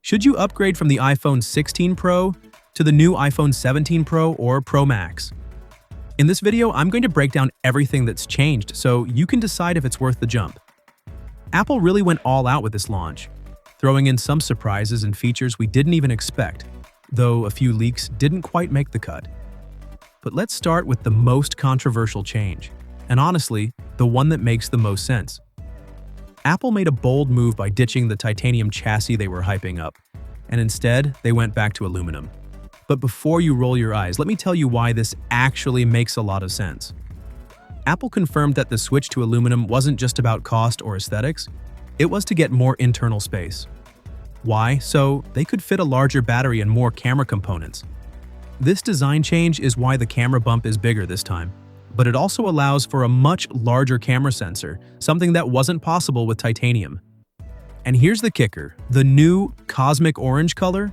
Should you upgrade from the iPhone 16 Pro to the new iPhone 17 Pro or Pro Max? In this video, I'm going to break down everything that's changed so you can decide if it's worth the jump. Apple really went all out with this launch, throwing in some surprises and features we didn't even expect, though a few leaks didn't quite make the cut. But let's start with the most controversial change, and honestly, the one that makes the most sense. Apple made a bold move by ditching the titanium chassis they were hyping up, and instead, they went back to aluminum. But before you roll your eyes, let me tell you why this actually makes a lot of sense. Apple confirmed that the switch to aluminum wasn't just about cost or aesthetics, it was to get more internal space. Why? So they could fit a larger battery and more camera components. This design change is why the camera bump is bigger this time, but it also allows for a much larger camera sensor, something that wasn't possible with titanium. And here's the kicker, the new cosmic orange color?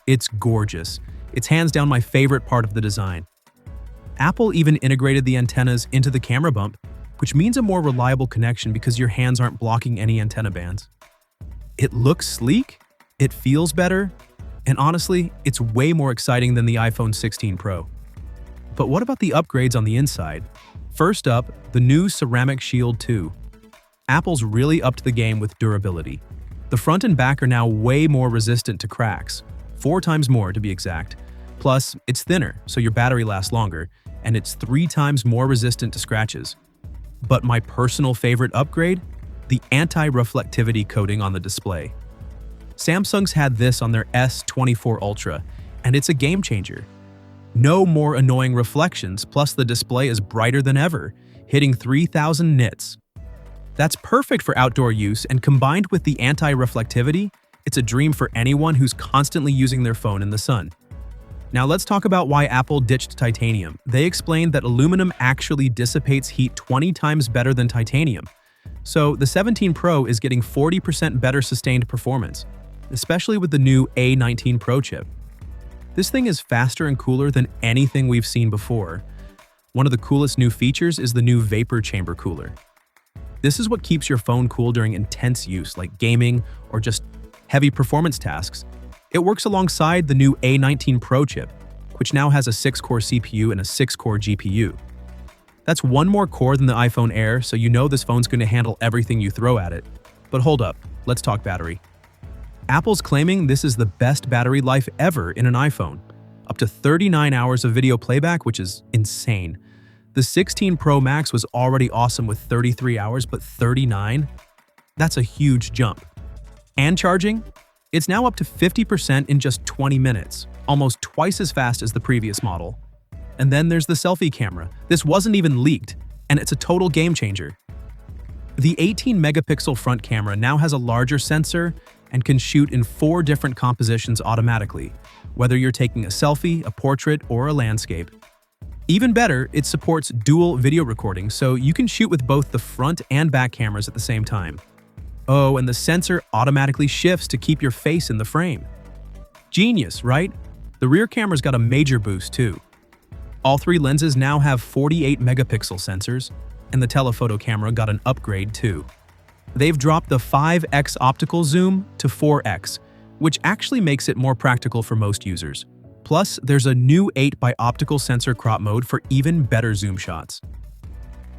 It's gorgeous. It's hands down my favorite part of the design. Apple even integrated the antennas into the camera bump, which means a more reliable connection because your hands aren't blocking any antenna bands. It looks sleek, it feels better, and honestly, it's way more exciting than the iPhone 16 Pro. But what about the upgrades on the inside? First up, the new Ceramic Shield 2. Apple's really upped the game with durability. The front and back are now way more resistant to cracks, 4 times more to be exact. Plus, it's thinner, so your battery lasts longer, and it's 3 times more resistant to scratches. But my personal favorite upgrade? The anti-reflectivity coating on the display. Samsung's had this on their S24 Ultra, and it's a game changer. No more annoying reflections, plus the display is brighter than ever, hitting 3000 nits. That's perfect for outdoor use, and combined with the anti-reflectivity, it's a dream for anyone who's constantly using their phone in the sun. Now let's talk about why Apple ditched titanium. They explained that aluminum actually dissipates heat 20 times better than titanium. So the 17 Pro is getting 40% better sustained performance, especially with the new A19 Pro chip. This thing is faster and cooler than anything we've seen before. One of the coolest new features is the new vapor chamber cooler. This is what keeps your phone cool during intense use like gaming or just heavy performance tasks. It works alongside the new A19 Pro chip, which now has a 6-core CPU and a 6-core GPU. That's one more core than the iPhone Air, so you know this phone's going to handle everything you throw at it. But hold up, let's talk battery. Apple's claiming this is the best battery life ever in an iPhone. Up to 39 hours of video playback, which is insane. The 16 Pro Max was already awesome with 33 hours, but 39? That's a huge jump. And charging? It's now up to 50% in just 20 minutes, almost twice as fast as the previous model. And then there's the selfie camera. This wasn't even leaked, and it's a total game changer. The 18-megapixel front camera now has a larger sensor and can shoot in 4 different compositions automatically, whether you're taking a selfie, a portrait, or a landscape. Even better, it supports dual video recording, so you can shoot with both the front and back cameras at the same time. Oh, and the sensor automatically shifts to keep your face in the frame. Genius, right? The rear camera's got a major boost too. All 3 lenses now have 48-megapixel sensors, and the telephoto camera got an upgrade too. They've dropped the 5x optical zoom to 4x, which actually makes it more practical for most users. Plus, there's a new 8x optical sensor crop mode for even better zoom shots.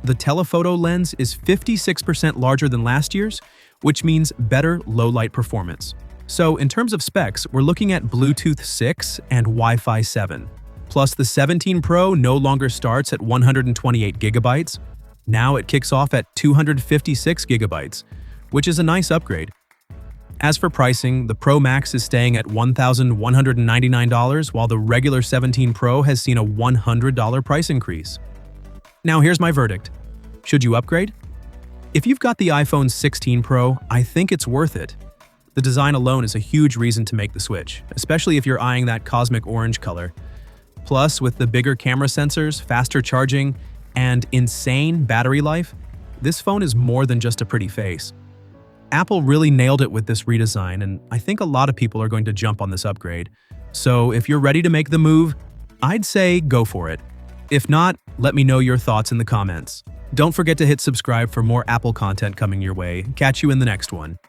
The telephoto lens is 56% larger than last year's, which means better low-light performance. So in terms of specs, we're looking at Bluetooth 6 and Wi-Fi 7. Plus, the 17 Pro no longer starts at 128 gigabytes. Now it kicks off at 256 gigabytes, which is a nice upgrade. As for pricing, the Pro Max is staying at $1,199, while the regular 17 Pro has seen a $100 price increase. Now here's my verdict. Should you upgrade? If you've got the iPhone 16 Pro, I think it's worth it. The design alone is a huge reason to make the switch, especially if you're eyeing that cosmic orange color. Plus, with the bigger camera sensors, faster charging, and insane battery life, this phone is more than just a pretty face. Apple really nailed it with this redesign, and I think a lot of people are going to jump on this upgrade. So if you're ready to make the move, I'd say go for it. If not, let me know your thoughts in the comments. Don't forget to hit subscribe for more Apple content coming your way. Catch you in the next one.